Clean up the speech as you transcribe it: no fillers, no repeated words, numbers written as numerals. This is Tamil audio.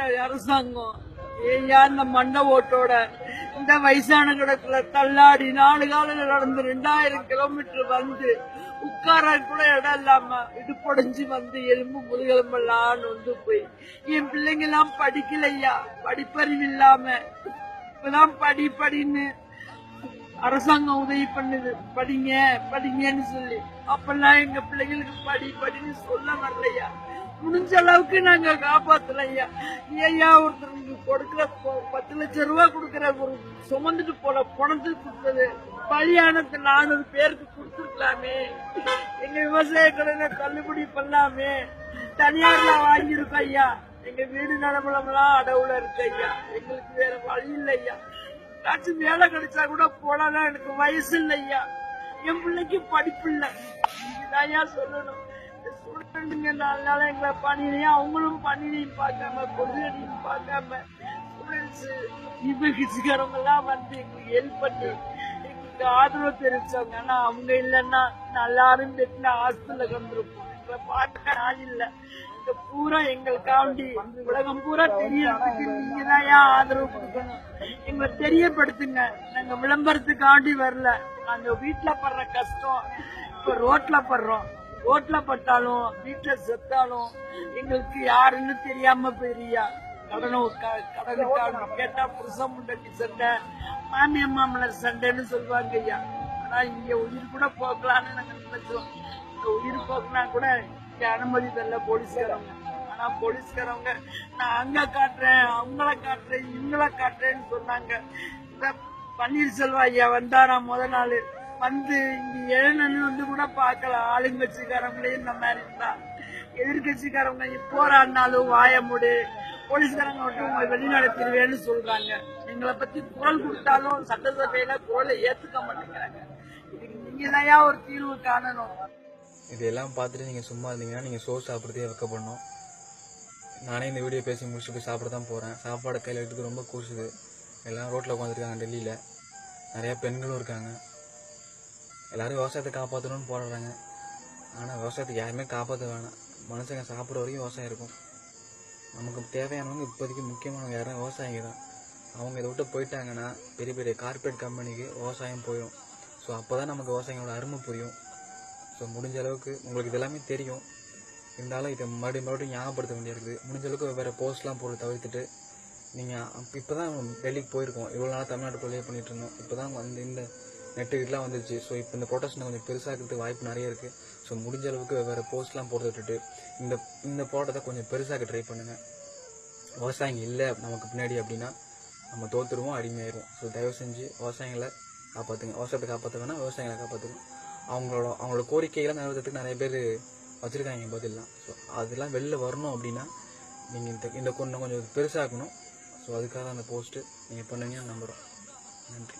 அரசாங்கம் ஏயா இந்த மண்ட ஓட்டோட இந்த வயசான கிடக்குல தள்ளாடி 4 காலையில நடந்து 2000 கிலோமீட்டர் வந்து உட்கார கூட இடம் இல்லாம இடுப்படைஞ்சு வந்து எலும்பு முதுகெலும்பெல்லாம் வந்து போய் என் பிள்ளைங்க எல்லாம் படிக்கலையா, படிப்பறிவு இல்லாம இப்பதான் படின்னு அரசாங்கம் உதவி பண்ணுது, படிங்க படிங்கன்னு சொல்லி. அப்பெல்லாம் எங்க பிள்ளைங்களுக்கு படின்னு சொல்ல வரலையா. முடிஞ்ச அளவுக்கு நாங்க காப்பாத்தலையா. ஐயா ஒருத்தருக்கு கொடுக்கிற 10 லட்சம் ரூபாய் கொடுக்கிற ஒரு சுமந்துட்டு போல பணத்துக்கு கொடுத்தது பலியானது 400 பேருக்கு கொடுத்துருக்கலாமே. எங்க விவசாய கடனை தள்ளுபடி பண்ணலாமே. தனியார்ல வாங்கியிருக்கோம் ஐயா. எங்க வீடு நலமலம்லாம் அடவுல இருக்கு ஐயா. எங்களுக்கு வேற வழி இல்லையா. ஏதாச்சும் வேலை கிடைச்சா கூட போலாம். எனக்கு வயசு இல்லையா. என் பிள்ளைக்கு படிப்பு இல்லை. ஐயா சொல்லணும். ஸ்டூடெண்ட்டுங்க 4 நாளா எங்களை பணியிலையும் அவங்களும் பணியிலையும் பார்க்காம பொதுவெளியும் பார்க்காம ஸ்டூடெண்ட்ஸ் நிபகிச்சுக்காரவங்க எல்லாம் வந்து எங்களுக்கு ஹெல்ப் பண்ணி எங்களுக்கு ஆதரவு தெரிவிச்சாங்க. ஆனா அவங்க இல்லைன்னா எல்லாரும் பெட்டில ஹாஸ்பிட்டல்ல கண்டிருப்போம். எங்களை பார்க்க ஆள் இல்லை. இந்த பூரா எங்களுக்காண்டி உலகம் பூரா தெரியறதுக்கு நீங்க தான் ஆதரவு கொடுக்கணும். எங்களை தெரியப்படுத்துங்க. நாங்க விளம்பரத்துக்காண்டி வரல. நாங்க வீட்டுல படுற கஷ்டம் இப்ப ரோட்ல படுறோம். ரோட்ல பட்டாலும் வீட்டுல செத்தாலும் எங்களுக்கு யாருன்னு தெரியாம போயிரியா. கடனுக்காக கேட்டா புருஷன் முண்டக்கு சண்டை, மாமியா மாமல சண்டைன்னு சொல்லுவாங்க ஐயா. ஆனா இங்க உயிர் கூட போக்கலான்னு நாங்க நினைச்சோம். இந்த உயிர் போக்குனா கூட இங்க அனுமதி தரல போலீஸ்காரவங்க. ஆனா போலீஸ்காரவங்க நான் அங்க காட்டுறேன், அவங்கள காட்டுறேன், இவங்கள காட்டுறேன்னு சொன்னாங்க. இந்த பன்னீர்செல்வம் ஐயா வந்தாராம் முத நாள் வந்து இங்க எழுநன்னு வந்து கூட பாக்கலாம். ஆளுங்கட்சிக்காரங்களே இந்த மாதிரி இருந்தா எதிர்கட்சிக்காரவங்க போராடினாலும் வாய மூடு, போலீஸ்காரங்க மட்டும் வெளிநடத்திடுவேன்னு சொல்றாங்க. எங்களை பத்தி குரல் கொடுத்தாலும் சட்டசபையில குரலை ஏத்துக்க மாட்டேங்கிறாங்க. இதுக்கு நீங்க தான் ஒரு தீர்வு காணணும். இதெல்லாம் பார்த்துட்டு நீங்க சும்மா இருந்தீங்கன்னா நீங்க சோறு சாப்பிட்றதே வைக்கப்படணும். நானே இந்த வீடியோ பேசி முடிச்சு போய் சாப்பிட தான் போறேன். சாப்பாடு கையில் எடுத்துட்டு ரொம்ப கூசுது. எல்லாம் ரோட்ல உட்காந்துருக்காங்க. டெல்லியில நிறைய பெண்களும் இருக்காங்க. எல்லாரும் விவசாயத்தை காப்பாற்றணும்னு போராடுறாங்க. ஆனால் விவசாயத்துக்கு யாருமே காப்பாற்ற வேணாம். மனுஷங்க சாப்பிட்ற வரைக்கும் விவசாயம் இருக்கும். நமக்கு தேவையானவங்க இப்போதைக்கு முக்கியமானவங்க யாரும் விவசாயிங்க தான். அவங்க இதை விட்டு போயிட்டாங்கன்னா பெரிய பெரிய கார்பரேட் கம்பெனிக்கு விவசாயம் போயிடும். ஸோ அப்போ தான் நமக்கு விவசாயிகளோட அருமை புரியும். ஸோ முடிஞ்ச அளவுக்கு உங்களுக்கு இது எல்லாமே தெரியும். இருந்தாலும் இதை மறுபடியும் ஞாபகப்படுத்த வேண்டியிருக்குது. முடிஞ்ச அளவுக்கு வேறு போஸ்ட்லாம் போட்டு தவிர்த்துட்டு நீங்கள் இப்போ தான் டெல்லிக்கு போயிருக்கோம். இவ்வளோ நாளாக தமிழ்நாட்டுக்குள்ளேயே பண்ணிகிட்டு இருந்தோம். இப்போ தான் வந்து இந்த நெட்டு இதெல்லாம் வந்துருச்சு. ஸோ இப்போ இந்த ப்ரொடெக்ஷனை கொஞ்சம் பெருசாகிறதுக்கு வாய்ப்பு நிறைய இருக்குது. ஸோ முடிஞ்ச அளவுக்கு வேறு போஸ்ட்லாம் போட்டு விட்டுட்டு இந்த போராட்டத்தை கொஞ்சம் பெருசாக ட்ரை பண்ணுங்கள். விவசாயிங்க இல்லை நமக்கு பின்னாடி அப்படின்னா நம்ம தோற்றுருவோம், அடிமையாயிருவோம். ஸோ தயவு செஞ்சு விவசாயிகளை காப்பாற்றுங்க. விவசாயத்தை காப்பாற்ற வேணால் விவசாயிகளை காப்பாற்றுங்க. அவங்களோட கோரிக்கைகளாம் நிறைவேற்றத்துக்கு நிறைய பேர் வச்சுருக்காங்க பதிலாம். ஸோ அதெல்லாம் வெளில வரணும் அப்படின்னா நீங்கள் இந்த கொஞ்சம் பெருசாகணும். ஸோ அதுக்காக அந்த போஸ்ட்டு நீங்கள் பண்ணுங்கன்னு நம்புகிறோம். நன்றி.